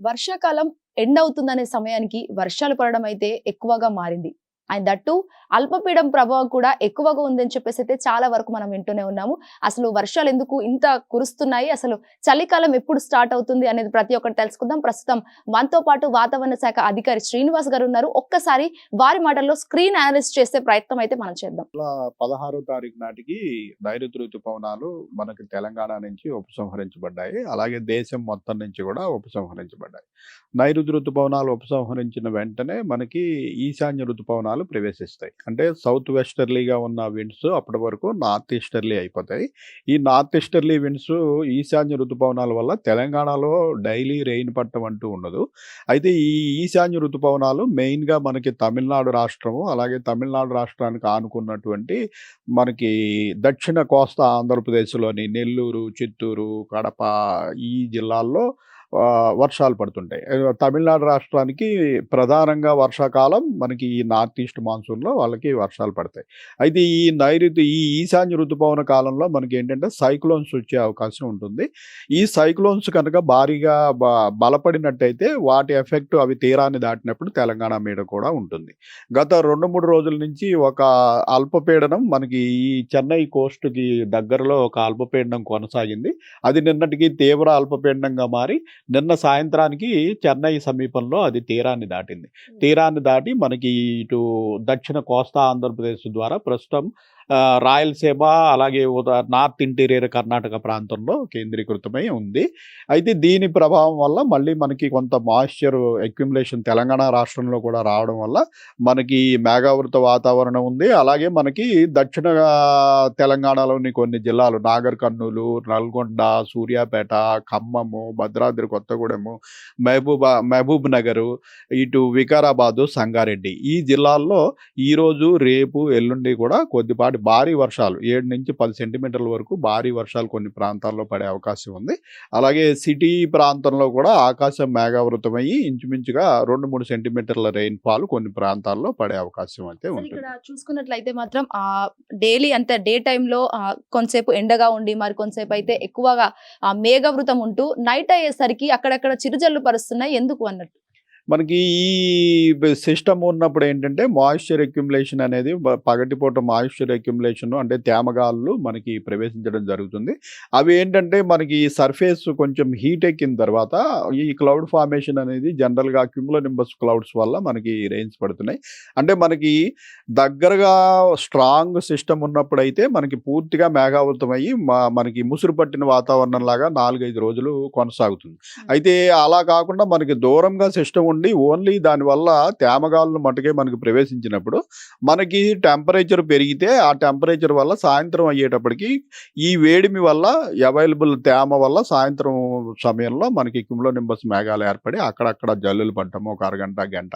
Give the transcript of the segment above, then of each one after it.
వర్షాకాలం ఎండ్ అవుతుందనే సమయానికి వర్షాలు పడడం అయితే ఎక్కువగా మారింది. అండ్ దట్టు అల్పపీడనం ప్రభావం కూడా ఎక్కువగా ఉందని చెప్పేసి అయితే చాలా వరకు మనం వింటూనే ఉన్నాము. అసలు వర్షాలు ఎందుకు ఇంత కురుస్తున్నాయి? అసలు చలికాలం ఎప్పుడు స్టార్ట్ అవుతుంది అనేది ప్రతి ఒక్కటి తెలుసుకుందాం. ప్రస్తుతం మనతో పాటు వాతావరణ శాఖ అధికారి శ్రీనివాస్ గారు ఉన్నారు. ఒక్కసారి వారి మాటల్లో స్క్రీన్ అనలైజ్ చేసే ప్రయత్నం అయితే మనం చేద్దాం. 16వ తారీఖు నాటికి నైరుతి ఋతుపవనాలు మనకి తెలంగాణ నుంచి ఉపసంహరించబడ్డాయి. అలాగే దేశం మొత్తం నుంచి కూడా ఉపసంహరించబడ్డాయి. నైరుతి ఋతుపవనాలు ఉపసంహరించిన వెంటనే మనకి ఈశాన్య ఋతుపవనాలు ప్రవేశిస్తాయి. అంటే సౌత్ వెస్టర్లీగా ఉన్న విండ్స్ అప్పటి వరకు నార్త్ ఈస్టర్లీ అయిపోతాయి. ఈ నార్త్ ఈస్టర్లీ విండ్స్ ఈశాన్య ఋతుపవనాల వల్ల తెలంగాణలో డైలీ రెయిన్ పడటం అంటూ ఉండదు. అయితే ఈ ఈశాన్య ఋతుపవనాలు మెయిన్‌గా మనకి తమిళనాడు రాష్ట్రము, అలాగే తమిళనాడు రాష్ట్రానికి ఆనుకున్నటువంటి మనకి దక్షిణ కోస్తా ఆంధ్రప్రదేశ్‌లోని నెల్లూరు, చిత్తూరు, కడప ఈ జిల్లాల్లో వర్షాలు పడుతుంటాయి. తమిళనాడు రాష్ట్రానికి ప్రధానంగా వర్షాకాలం మనకి ఈ నార్త్ ఈస్ట్ మాన్సూన్‌లో వాళ్ళకి వర్షాలు పడతాయి. అయితే ఈ ఈశాన్య ఋతుపవన కాలంలో మనకేంటంటే సైక్లోన్స్ వచ్చే అవకాశం ఉంటుంది. ఈ సైక్లోన్స్ కనుక భారీగా బలపడినట్టయితే వాటి ఎఫెక్ట్ అవి తీరాన్ని దాటినప్పుడు తెలంగాణ మీద కూడా ఉంటుంది. గత 2, 3 రోజుల నుంచి ఒక అల్పపీడనం మనకి ఈ చెన్నై కోస్ట్‌కి దగ్గరలో ఒక అల్పపీడనం కొనసాగింది. అది నిన్నటికి తీవ్ర అల్పపీడనంగా మారి నిన్న సాయంత్రానికి చెన్నై సమీపంలో అది తీరాన్ని దాటింది. తీరాన్ని దాటి మనకి ఇటు దక్షిణ కోస్తా ఆంధ్రప్రదేశ్ ద్వారా ప్రస్తుతం రాయలసీమ అలాగే నార్త్ ఇంటీరియర్ కర్ణాటక ప్రాంతంలో కేంద్రీకృతమై ఉంది. అయితే దీని ప్రభావం వల్ల మళ్ళీ మనకి కొంత మాయిశ్చర్ అక్యుములేషన్ తెలంగాణ రాష్ట్రంలో కూడా రావడం వల్ల మనకి మేఘావృత వాతావరణం ఉంది. అలాగే మనకి దక్షిణ తెలంగాణలోని కొన్ని జిల్లాలు నాగర్ కర్నూలు, నల్గొండ, సూర్యాపేట, ఖమ్మము, భద్రాద్రి కొత్తగూడెము, మహబూబ్ నగరు, ఇటు వికారాబాదు, సంగారెడ్డి ఈ జిల్లాల్లో ఈరోజు, రేపు, ఎల్లుండి కూడా కొద్దిపాటి భారీ వర్షాలు 7-10 సెంటీమీటర్ల వరకు భారీ వర్షాలు కొన్ని ప్రాంతాల్లో పడే అవకాశం ఉంది. అలాగే సిటీ ప్రాంతంలో కూడా ఆకాశం మేఘావృతమయ్యి ఇంచుమించుగా 2-3 సెంటీమీటర్ల రెయిన్‌ఫాల్ కొన్ని ప్రాంతాల్లో పడే అవకాశం అయితే ఉంటుంది. ఇక్కడ చూసుకున్నట్లయితే మాత్రం డైలీ అంటే డే టైమ్‌లో కొంతసేపు ఎండగా ఉండి మరి కొంతసేపు అయితే ఎక్కువగా మేఘావృతం ఉంటూ నైట్ అయ్యేసరికి అక్కడక్కడ చిరుజల్లు పరుస్తున్నాయి. ఎందుకు అన్నట్టు? మనకి ఈ సిస్టమ్ ఉన్నప్పుడు ఏంటంటే మాయిశ్చర్ అక్యుములేషన్ అనేది పగటిపూట మాయిశ్చర్ అక్యుములేషన్ అంటే తేమగాలులు మనకి ప్రవేశించడం జరుగుతుంది. అవి ఏంటంటే మనకి సర్ఫేస్ కొంచెం హీట్ ఎక్కిన తర్వాత ఈ క్లౌడ్ ఫార్మేషన్ అనేది జనరల్‌గా క్యూములోనింబస్ క్లౌడ్స్ వల్ల మనకి రెయిన్స్ పడుతున్నాయి. అంటే మనకి దగ్గరగా స్ట్రాంగ్ సిస్టమ్ ఉన్నప్పుడైతే మనకి పూర్తిగా మేఘావృతమయ్యి మనకి ముసురు పట్టిన వాతావరణంలాగా 4, 5 రోజులు కొనసాగుతుంది. అయితే అలా కాకుండా మనకి దూరంగా సిస్టమ్ ఉండి ఓన్లీ దానివల్ల తేమగాలులు మటుకే మనకు ప్రవేశించినప్పుడు మనకి టెంపరేచర్ పెరిగితే ఆ టెంపరేచర్ వల్ల సాయంత్రం అయ్యేటప్పటికి ఈ వేడిమి వల్ల అవైలబుల్ తేమ వల్ల సాయంత్రం సమయంలో మనకి క్యూములోనింబస్ మేఘాలు ఏర్పడి అక్కడక్కడ జల్లులు పడటము ఒక అరగంట, గంట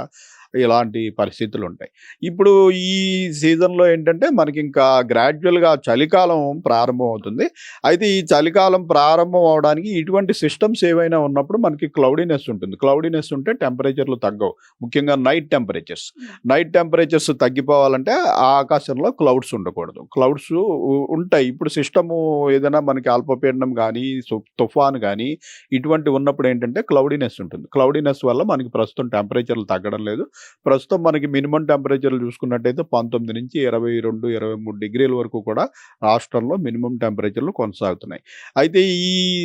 ఇలాంటి పరిస్థితులు ఉంటాయి. ఇప్పుడు ఈ సీజన్‌లో ఏంటంటే మనకి ఇంకా గ్రాడ్యుయల్‌గా చలికాలం ప్రారంభం అవుతుంది. అయితే ఈ చలికాలం ప్రారంభం అవ్వడానికి ఇటువంటి సిస్టమ్స్ ఏవైనా ఉన్నప్పుడు మనకి క్లౌడీనెస్ ఉంటుంది. క్లౌడీనెస్ ఉంటే టెంపరేచర్‌లు తగ్గవు. ముఖ్యంగా నైట్ టెంపరేచర్స్ తగ్గిపోవాలంటే ఆ ఆకాశంలో క్లౌడ్స్ ఉండకూడదు. క్లౌడ్స్ ఉంటాయి. ఇప్పుడు సిస్టము ఏదైనా మనకి అల్పపీడనం గానీ, తుఫాను గానీ ఇటువంటివి ఉన్నప్పుడు ఏంటంటే క్లౌడీనెస్ ఉంటుంది. క్లౌడీనెస్ వల్ల మనకి ప్రస్తుతం టెంపరేచర్‌లు తగ్గడం లేదు. ప్రస్తుతం మనకి మినిమమ్ టెంపరేచర్‌లు చూసుకున్నట్టయితే 19-22, 23 డిగ్రీల వరకు కూడా రాష్ట్రంలో మినిమమ్ టెంపరేచర్‌లు కొనసాగుతున్నాయి. అయితే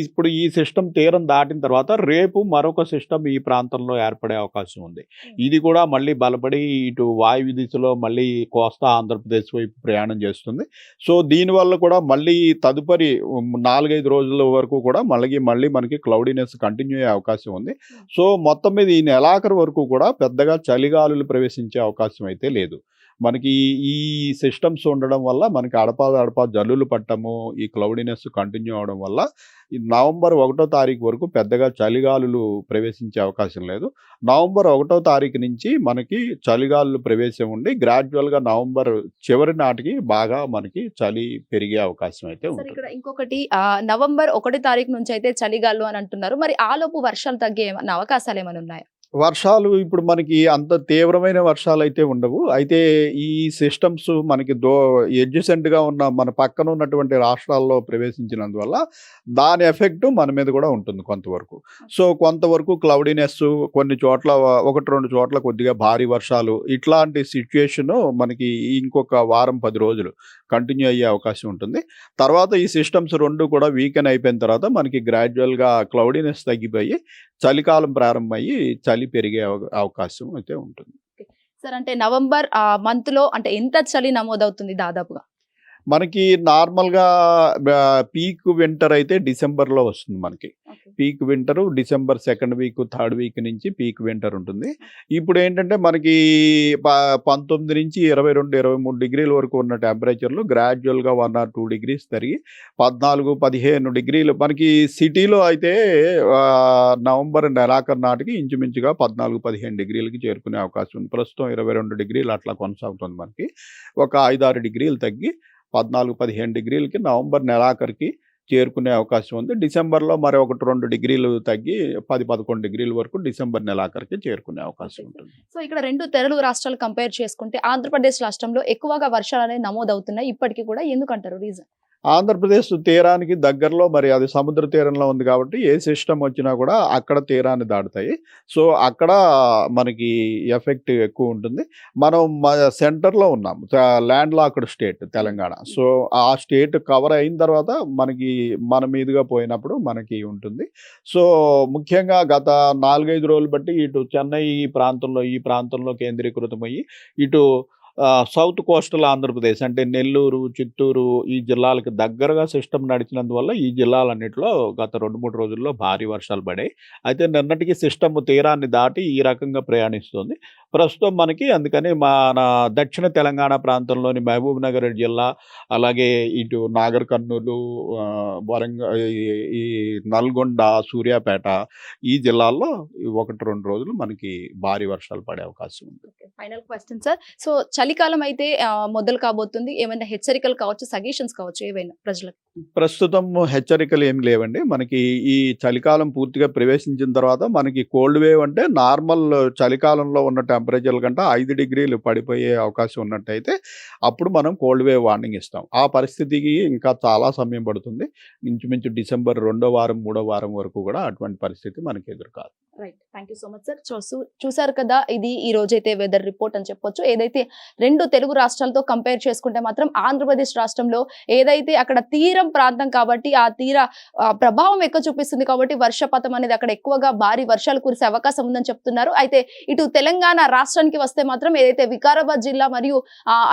ఇప్పుడు ఈ సిస్టమ్ తీరం దాటిన తర్వాత రేపు మరొక సిస్టమ్ ఈ ప్రాంతంలో ఏర్పడే అవకాశం ఉంది. ఇది కూడా మళ్ళీ బలపడి ఇటు వాయువ్య దిశలో మళ్ళీ కోస్తా ఆంధ్రప్రదేశ్ వైపు ప్రయాణం చేస్తుంది. సో దీనివల్ల కూడా మళ్ళీ తదుపరి 4, 5 రోజుల వరకు కూడా మళ్ళీ మనకి క్లౌడీనెస్ కంటిన్యూ అయ్యే అవకాశం ఉంది. సో మొత్తం మీద ఈ నెలాఖరు వరకు కూడా పెద్దగా చలిగాలులు ప్రవేశించే అవకాశం అయితే లేదు. మనకి ఈ సిస్టమ్స్ ఉండడం వల్ల మనకి అడపా జల్లులు పట్టము, ఈ క్లౌడీనెస్ కంటిన్యూ అవ్వడం వల్ల ఈ నవంబర్ 1వ తారీఖు వరకు పెద్దగా చలిగాలులు ప్రవేశించే అవకాశం లేదు. నవంబర్ 1వ తారీఖు నుంచి మనకి చలిగాలులు ప్రవేశం ఉండి గ్రాడ్యుయల్‌గా నవంబర్ చివరి నాటికి బాగా మనకి చలి పెరిగే అవకాశం అయితే సరే ఉంటుంది. ఇక్కడ ఇంకొకటి నవంబర్ 1 తారీఖు నుంచి అయితే చలిగాలు అని అంటున్నారు. మరి ఆలోపు వర్షాలు తగ్గే ఏమన్నా అవకాశాలు ఏమైనా ఉన్నాయా? వర్షాలు ఇప్పుడు మనకి అంత తీవ్రమైన వర్షాలైతే ఉండవు. అయితే ఈ సిస్టమ్స్ మనకి ఎడ్జసెంట్‌గా ఉన్న మన పక్కన ఉన్నటువంటి రాష్ట్రాల్లో ప్రవేశించినందువల్ల దాని ఎఫెక్ట్ మన మీద కూడా ఉంటుంది కొంతవరకు. సో, కొంతవరకు క్లౌడీనెస్ కొన్ని చోట్ల 1, 2 చోట్ల కొద్దిగా భారీ వర్షాలు ఇట్లాంటి సిట్యుయేషను మనకి ఇంకొక వారం, 10 రోజులు కంటిన్యూ అయ్యే అవకాశం ఉంటుంది. తర్వాత ఈ సిస్టమ్స్ 2 కూడా వీకెన్ అయిపోయిన తర్వాత మనకి గ్రాడ్యుయల్‌గా క్లౌడీనెస్ తగ్గిపోయి చలికాలం ప్రారంభమయ్యి చలి పెరిగే అవకాశం అయితే ఉంటుంది. సార్ అంటే నవంబర్ మంత్‌లో అంటే ఎంత చలి నమోదవుతుంది దాదాపుగా? మనకి నార్మల్‌గా పీక్ వింటర్ అయితే డిసెంబర్‌లో వస్తుంది మనకి. Okay. Peak winter December second week, third week నుంచి పీక్ వింటర్ ఉంటుంది. ఇప్పుడేంటంటే మనకి 19-22, 23 డిగ్రీల వరకు ఉన్న టెంపరేచర్‌లు గ్రాడ్యుయల్‌గా 1 or 2 డిగ్రీస్ పెరిగి 14, 15 డిగ్రీలు మనకి సిటీలో అయితే నవంబర్ నెలాఖరు నాటికి ఇంచుమించుగా 14, 15 డిగ్రీలకి చేరుకునే అవకాశం ఉంది. ప్రస్తుతం 22 డిగ్రీలు అట్లా కొనసాగుతుంది మనకి. ఒక 5, 6 డిగ్రీలు తగ్గి 14, 15 డిగ్రీలకి నవంబర్ నెలాఖరికి చేరుకునే అవకాశం ఉంది. డిసెంబర్‌లో మరి 1, 2 డిగ్రీలు తగ్గి 10, 11 డిగ్రీల వరకు డిసెంబర్ నెలాఖరికి చేరుకునే అవకాశం ఉంటుంది. సో ఇక్కడ 2 తెలుగు రాష్ట్రాలు కంపేర్ చేసుకుంటే ఆంధ్రప్రదేశ్ రాష్ట్రంలో ఎక్కువగా వర్షాలనేవి నమోదవుతున్నాయి ఇప్పటికి కూడా. ఎందుకంటారు రీజన్? ఆంధ్రప్రదేశ్ తీరానికి దగ్గరలో మరి అది సముద్ర తీరంలో ఉంది కాబట్టి ఏ సిస్టమ్ వచ్చినా కూడా అక్కడ తీరాన్ని దాటుతాయి. సో, అక్కడ మనకి ఎఫెక్ట్ ఎక్కువ ఉంటుంది. మనం సెంటర్‌లో ఉన్నాం. Land locked state Telangana. So, ఆ స్టేట్ కవర్ అయిన తర్వాత మనకి మన మీదుగా పోయినప్పుడు మనకి ఉంటుంది. సో, ముఖ్యంగా గత 4, 5 రోజులు బట్టి ఇటు చెన్నై ఈ ప్రాంతంలో కేంద్రీకృతమయ్యి ఇటు సౌత్ కోస్టల్ ఆంధ్రప్రదేశ్ అంటే నెల్లూరు, చిత్తూరు ఈ జిల్లాలకు దగ్గరగా సిస్టమ్ నడిచినందువల్ల ఈ జిల్లాలన్నిటిలో గత 2, 3 రోజుల్లో భారీ వర్షాలు పడాయి. అయితే నిన్నటికి సిస్టమ్ తీరాన్ని దాటి ఈ రకంగా ప్రయాణిస్తుంది. ప్రస్తుతం మనకి అందుకని మన దక్షిణ తెలంగాణ ప్రాంతంలోని మహబూబ్‌నగర్ జిల్లా, అలాగే ఇటు నాగర్ కర్నూలు, ఈ నల్గొండ, సూర్యాపేట ఈ జిల్లాల్లో 1, 2 రోజులు మనకి భారీ వర్షాలు పడే అవకాశం ఉంది. Final question sir. సో చలికాలం అయితే మొదలు కాబోతుంది. ఏమైనా హెచ్చరికలు కావచ్చు, సజెషన్స్ కావచ్చు ఏవైనా ప్రజలకు? ప్రస్తుతం హెచ్చరికలు ఏమి లేవండి. మనకి ఈ చలికాలం పూర్తిగా ప్రవేశించిన తర్వాత మనకి కోల్డ్ వేవ్ అంటే నార్మల్ చలికాలంలో ఉన్న టెంపరేచర్ల కంటే 5 డిగ్రీలు పడిపోయే అవకాశం ఉన్నట్టయితే అప్పుడు మనం కోల్డ్ వేవ్ వార్నింగ్ ఇస్తాం. ఆ పరిస్థితికి ఇంకా చాలా సమయం పడుతుంది. ఇంచుమించు డిసెంబర్ 2వ వారం, 3వ వారం వరకు కూడా అటువంటి పరిస్థితి మనకి ఎదురుకాదు. Right. Thank you so much sir. చూసారు కదా, ఇది ఈ రోజైతే వెదర్ రిపోర్ట్ అని చెప్పొచ్చు. ఏదైతే 2 తెలుగు రాష్ట్రాలతో కంపేర్ చేసుకుంటే మాత్రం ఆంధ్రప్రదేశ్ రాష్ట్రంలో ఏదైతే అక్కడ తీరం ప్రాంతం కాబట్టి ఆ తీర ప్రభావం ఎక్కువ చూపిస్తుంది కాబట్టి వర్షపాతం అనేది అక్కడ ఎక్కువగా భారీ వర్షాలు కురిసే అవకాశం ఉందని చెప్తున్నారు. అయితే ఇటు తెలంగాణ రాష్ట్రానికి వస్తే మాత్రం ఏదైతే వికారాబాద్ జిల్లా మరియు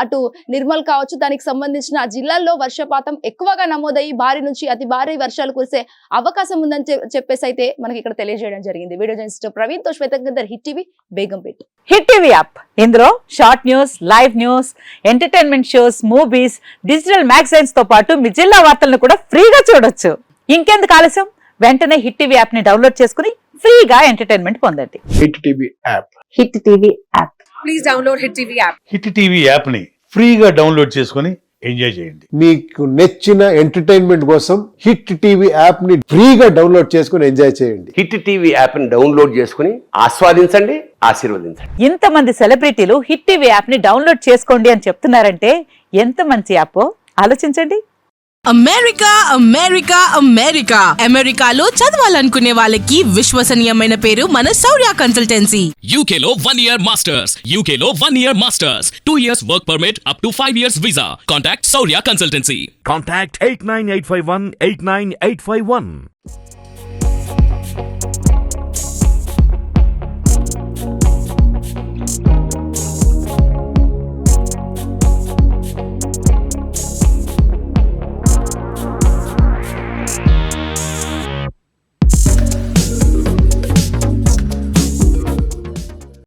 అటు నిర్మల్ కావచ్చు దానికి సంబంధించిన జిల్లాల్లో వర్షపాతం ఎక్కువగా నమోదయ్యి భారీ నుంచి అతి భారీ వర్షాలు కురిసే అవకాశం ఉందని చెప్పేసి అయితే మనకి ఇక్కడ తెలియజేయడం జరిగింది. వీడియో జర్నలిస్ట్ ప్రవీణ్ తో Swetha Gandhar, hit TV, Begumpet. Hit TV app, ఇందులో short news, live news, entertainment shows, movies, digital magazines తో పాటు మీ జిల్లా వార్తలను కూడా ఫ్రీగా చూడొచ్చు. ఇంకెందుకు ఆలస్యం, వెంటనే హిట్ టీవీ యాప్ ని డౌన్లోడ్ చేసుకుని ఫ్రీగా ఎంటర్టైన్మెంట్ పొందండి. Hit TV app. Hit TV app. Please download hit TV app. Hit TV app ని ఫ్రీగా డౌన్లోడ్ చేసుకొని ఎంజాయ్ చేయండి. మీకు నచ్చిన ఎంటర్టైన్మెంట్ కోసం హిట్ టీవీ యాప్ ని ఫ్రీగా డౌన్లోడ్ చేసుకుని ఎంజాయ్ చేయండి. హిట్ టీవీ యాప్ ని డౌన్లోడ్ చేసుకుని ఆస్వాదించండి, ఆశీర్వదించండి. ఇంతమంది సెలబ్రిటీలు హిట్ టీవీ యాప్ ని డౌన్లోడ్ చేసుకోండి అని చెప్తున్నారంటే ఎంత మంచి యాప్ ఆలోచించండి. అమెరికా అమెరికా అమెరికా అమెరికాలో చదవాలనుకునే వాళ్ళకి విశ్వసనీయమైన పేరు మన శౌర్య కన్సల్టెన్సీ. UK లో 1 year masters. UK లో 1 year masters. 2 years work permit up to 5 years visa. Contact Saurya Consultancy. Contact 89851 89851.